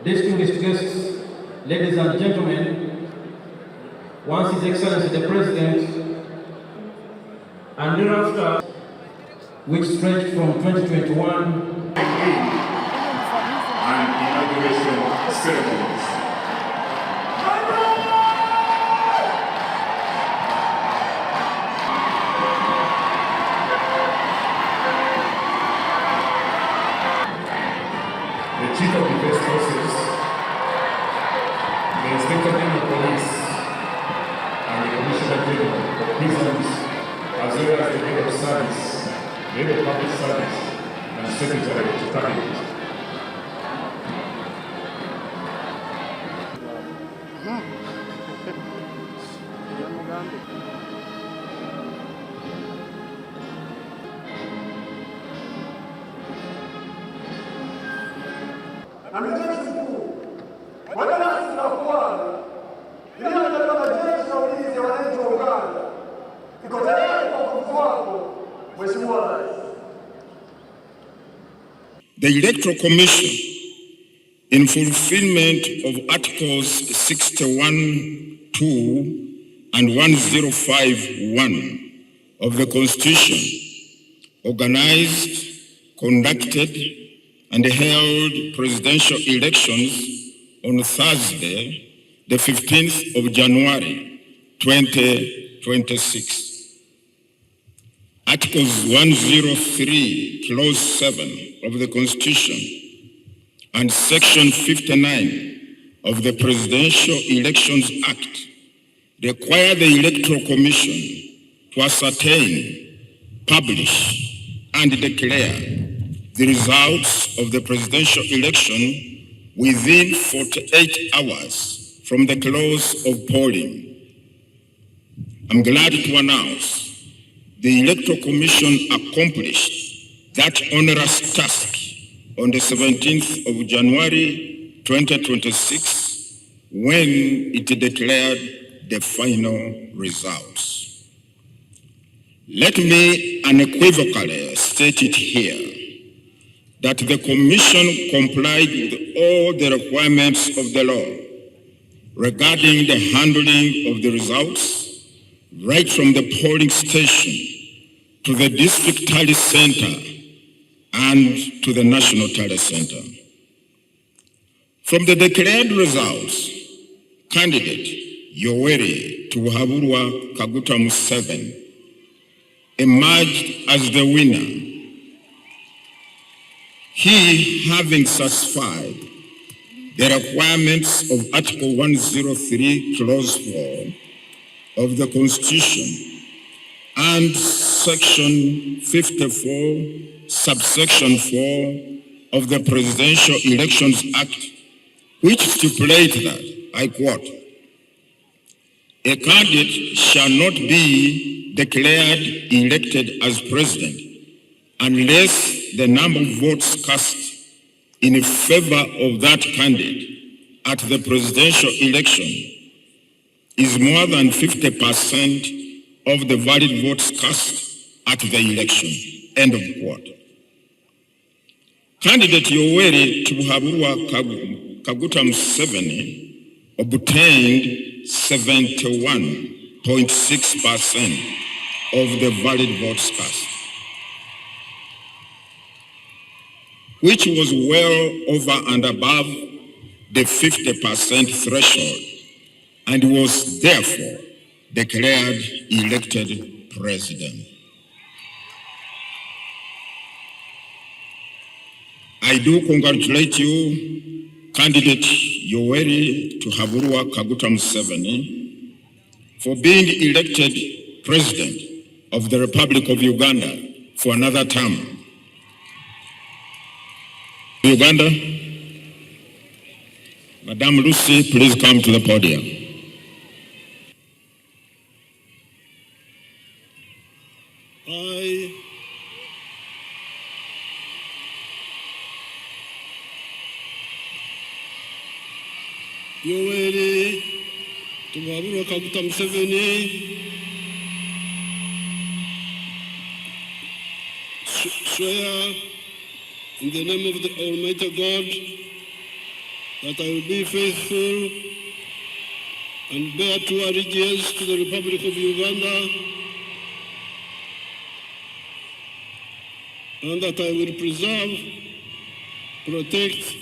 distinguished guests, ladies and gentlemen, once His Excellency the President, and thereafter, which stretched from 2021 and inauguration ceremonies. The Chief of Defense Forces, the Inspector General of Police, and the Commissioner General of Prisons, as well as the Head of Service, the Head of Public Service, and Secretary to Cabinet. Amiri jeshi mkuu Bwana Rais Bwana iliyotolewa na jeshi la ulinzi ya wananchi wa Uganda iko tayari kwa uamuzi wako, Mheshimiwa Rais. The Electoral Commission, in fulfillment of Articles 61(2) and 1051 of the Constitution, organized, conducted, and held presidential elections on Thursday, the 15th of January, 2026. Articles 103, Clause 7 of the Constitution and Section 59 of the Presidential Elections Act require the Electoral Commission to ascertain, publish, and declare the results of the presidential election within 48 hours from the close of polling. I'm glad to announce the Electoral Commission accomplished that onerous task on the 17th of January 2026 when it declared the final results. Let me unequivocally state it here that the Commission complied with all the requirements of the law regarding the handling of the results, right from the polling station to the district tally center and to the national tally center. From the declared results, candidate Yoweri Kaguta Museveni emerged as the winner, he having satisfied the requirements of Article 103, Clause 4 of the Constitution and Section 54, Subsection 4 of the Presidential Elections Act, which stipulate that, I quote, a candidate shall not be declared elected as president unless the number of votes cast in favor of that candidate at the presidential election is more than 50% of the valid votes cast at the election. End of quote. Candidate Yoweri Kaguta Museveni obtained 71.6% of the valid votes cast, which was well over and above the 50% threshold, and was therefore declared elected president. I do congratulate you, candidate Yoweri Kaguta Museveni, for being elected president of the Republic of Uganda for another term. Uganda, Madam Lucy, please come to the podium. I, Yoweri Kaguta Museveni, swear in the name of the Almighty God that I will be faithful and bear true allegiance to the Republic of Uganda, and that I will preserve, protect,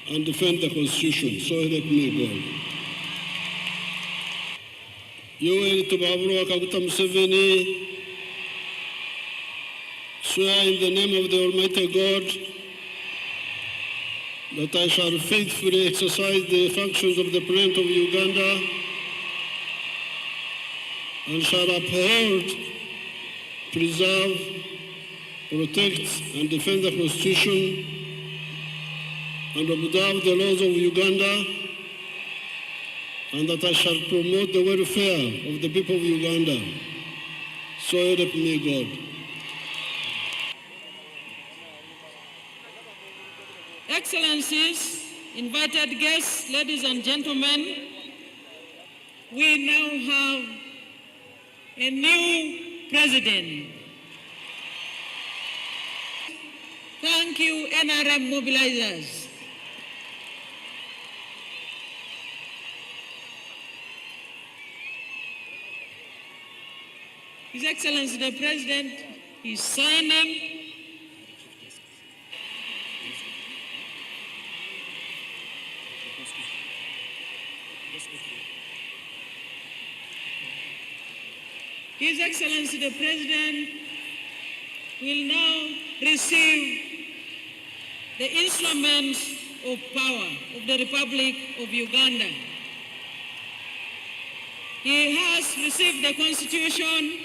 and defend the Constitution. So help me God. Yoweri Tubaburo Kaguta Museveni, swear in the name of the Almighty God that I shall faithfully exercise the functions of the President of Uganda and shall uphold, preserve, protect, and defend the Constitution and observe the laws of Uganda, and that I shall promote the welfare of the people of Uganda. So help me God. Excellencies, invited guests, ladies and gentlemen, we now have a new president. Thank you, NRM mobilizers. His Excellency the President is signing His Excellency the President will now receive the instruments of power of the Republic of Uganda. He has received the Constitution.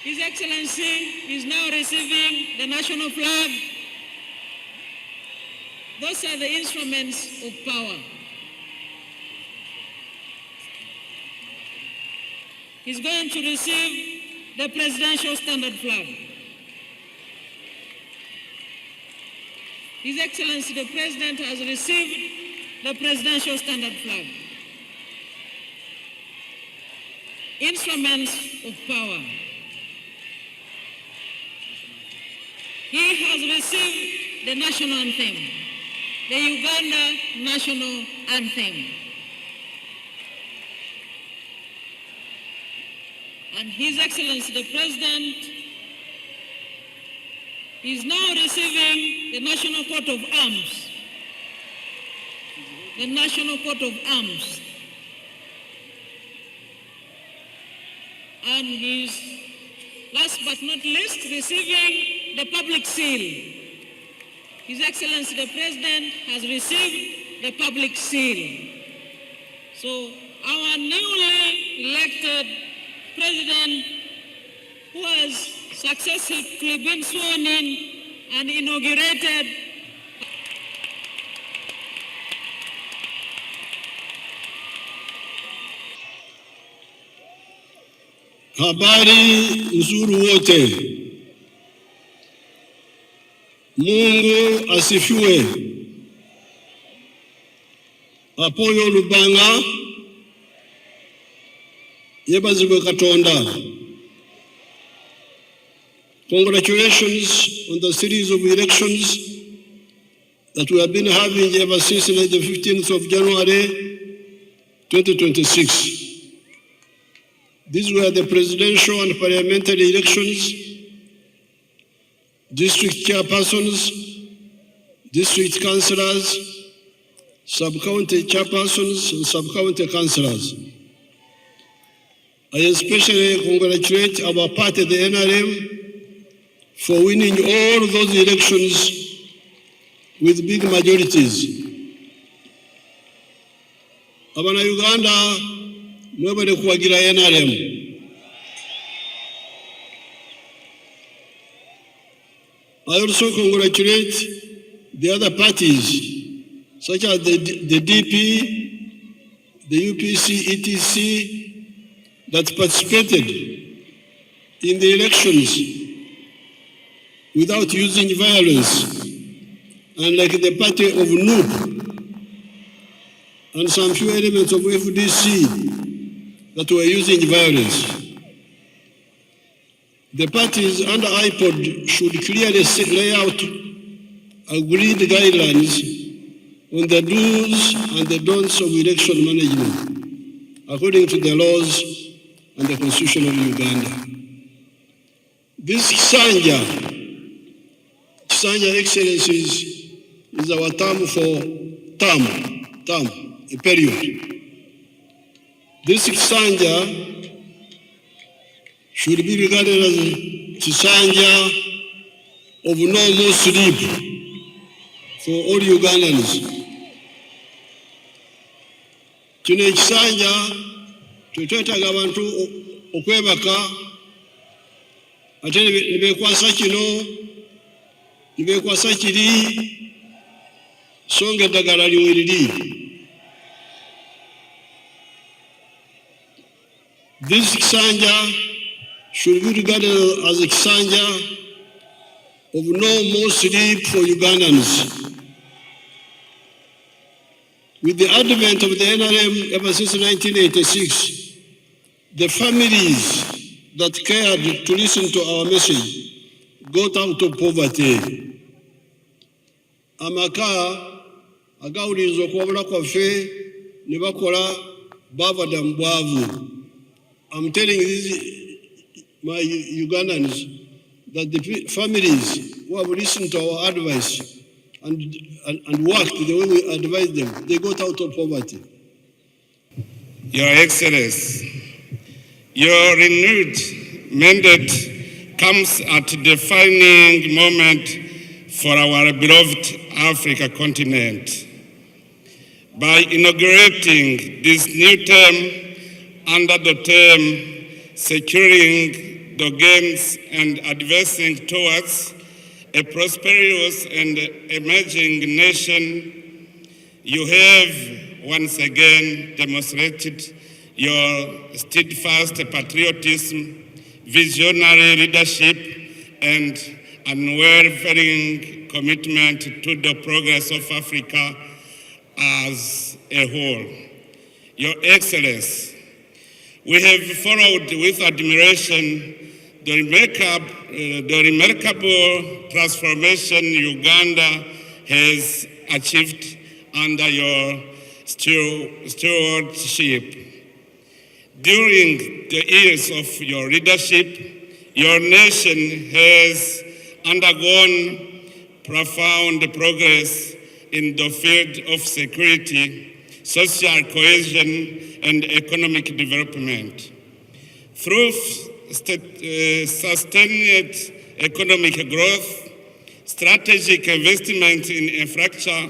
His Excellency is now receiving the national flag. Those are the instruments of power. He's going to receive the presidential standard flag. His Excellency the President has received the presidential standard flag. Instruments of power. He has received the national anthem, the Uganda national anthem. And His Excellency the President is now receiving the National Coat of Arms. The National Coat of Arms. And he's, last but not least, receiving the public seal. His Excellency the President has received the public seal. So our newly elected President, who has successfully been sworn in and inaugurated Habari nzuri wote. Mungu asifiwe. Apoyo lubanga yebazibwe Katonda. Congratulations on the series of elections that we have been having ever since the 15th of January 2026. These were the presidential and parliamentary elections, district chairpersons, district councillors, sub-county chairpersons, and sub-county councillors. I especially congratulate our party, the NRM, for winning all those elections with big majorities. Abana Uganda, mwebale kuwagira NRM. I also congratulate the other parties, such as the DP, the UPC, etc., that participated in the elections without using violence, unlike the party of NUP and some few elements of FDC that were using violence. The parties under IPOD should clearly lay out agreed guidelines on the do's and the don'ts of election management, according to the laws and the Constitution of Uganda. This Kisanja Excellencies, is our term for a period. This Kisanja should be regarded as a Kisanja of no more sleep for all Ugandans. Kino ekisanja twetwetaaga abantu okwebaka ate nibekwasa kino nibekwasa kiri so nga eddagala liweriri. This kisanja should be regarded as a kisanja of no more sleep for Ugandans. With the advent of the NRM ever since 1986, the families that cared to listen to our message got out of poverty. Amaka agawuliriza okwabula kwaffe ne bakola bavada mu bwavu. I'm telling my Ugandans that the families who have listened to our advice and worked the way we advised them, they got out of poverty. Your Excellency, your renewed mandate comes at a defining moment for our beloved Africa continent. By inaugurating this new term under the term Securing the Gains and Advancing Towards a Prosperous and Emerging Nation, you have once again demonstrated your steadfast patriotism, visionary leadership, and unwavering commitment to the progress of Africa as a whole. Your Excellency, we have followed with admiration the remarkable transformation Uganda has achieved under your stewardship. During the years of your leadership, your nation has undergone profound progress in the field of security, social cohesion, and economic development. Through sustained economic growth, strategic investment in infrastructure,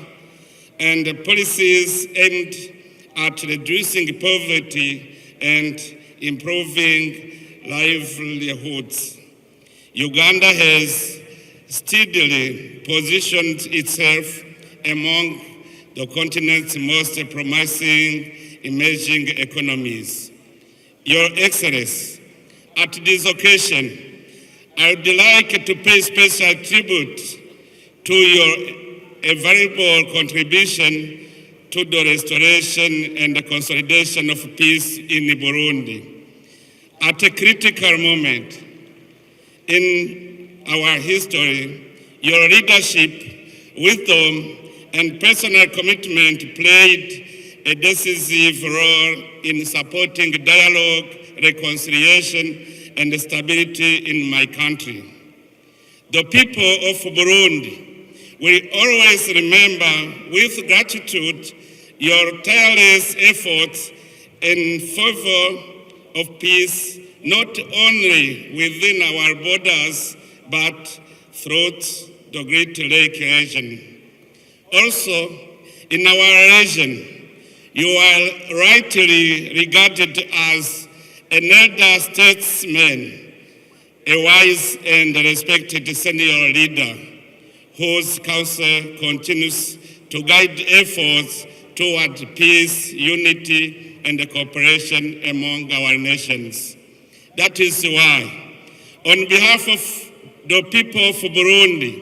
and policies aimed at reducing poverty and improving livelihoods, Uganda has steadily positioned itself among the continent's most promising emerging economies. Your Excellency, at this occasion, I would like to pay special tribute to your invaluable contribution to the restoration and the consolidation of peace in Burundi. At a critical moment in our history, your leadership, wisdom, and personal commitment played a decisive role in supporting dialogue, reconciliation, and stability in my country. The people of Burundi will always remember with gratitude your tireless efforts in favor of peace, not only within our borders, but throughout the Great Lake region. Also, in our region, you are rightly regarded as an elder statesman, a wise and respected senior leader whose counsel continues to guide efforts toward peace, unity, and cooperation among our nations. That is why, on behalf of the people of Burundi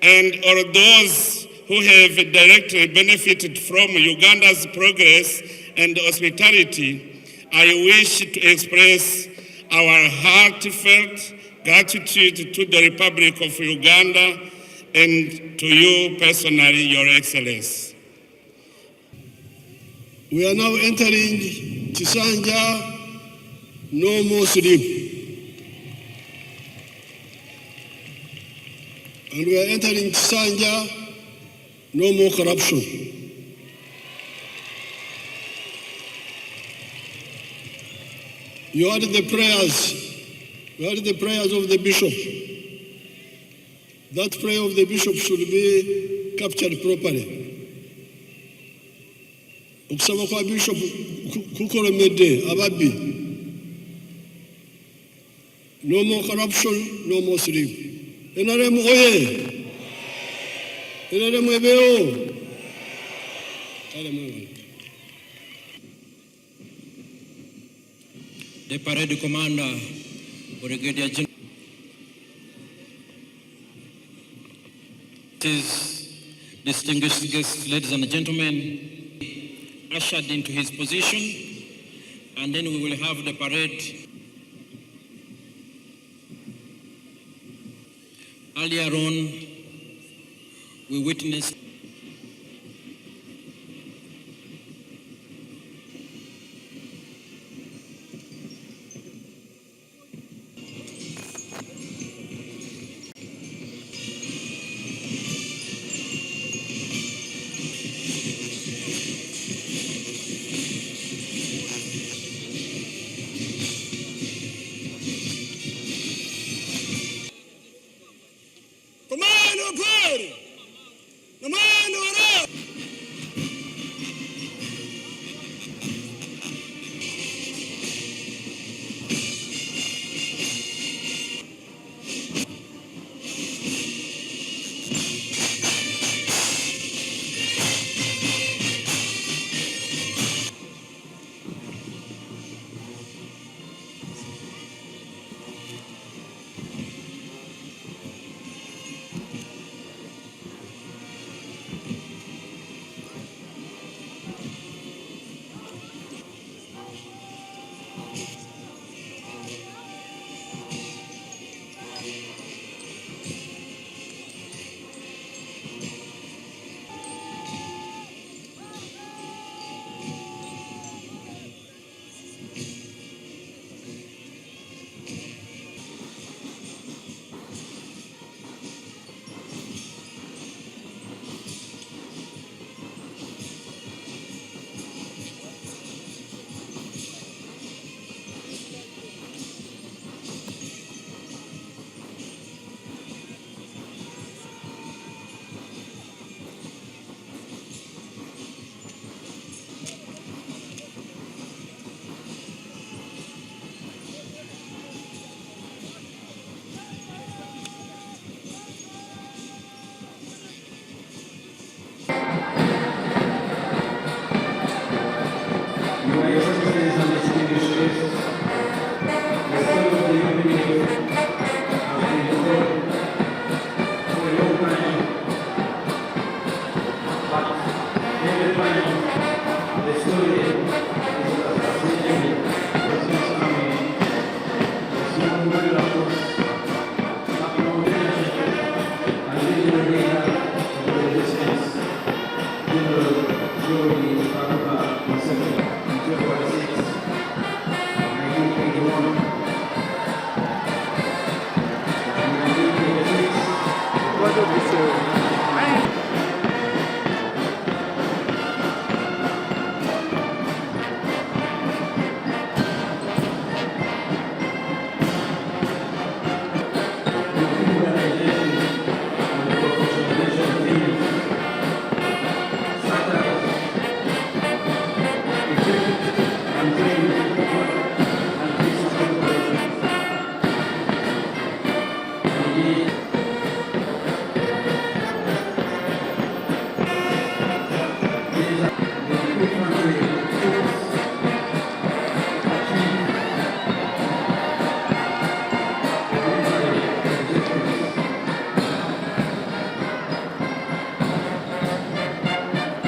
and all those who have directly benefited from Uganda's progress and hospitality, I wish to express our heartfelt gratitude to the Republic of Uganda and to you personally, Your Excellency. We are now entering Chisanja, no more sleep. And we are entering Chisanja, no more corruption. You heard the prayers. You heard the prayers of the bishop. That prayer of the bishop should be captured properly. Okusaba kwa bishop kukolemedde ababbi. No more corruption, no more sleep. NRM oye! NRM ebeo! The parade commander, Brigadier General, distinguished guests, ladies and gentlemen, ushered into his position, and then we will have the parade. Earlier on, we witnessed General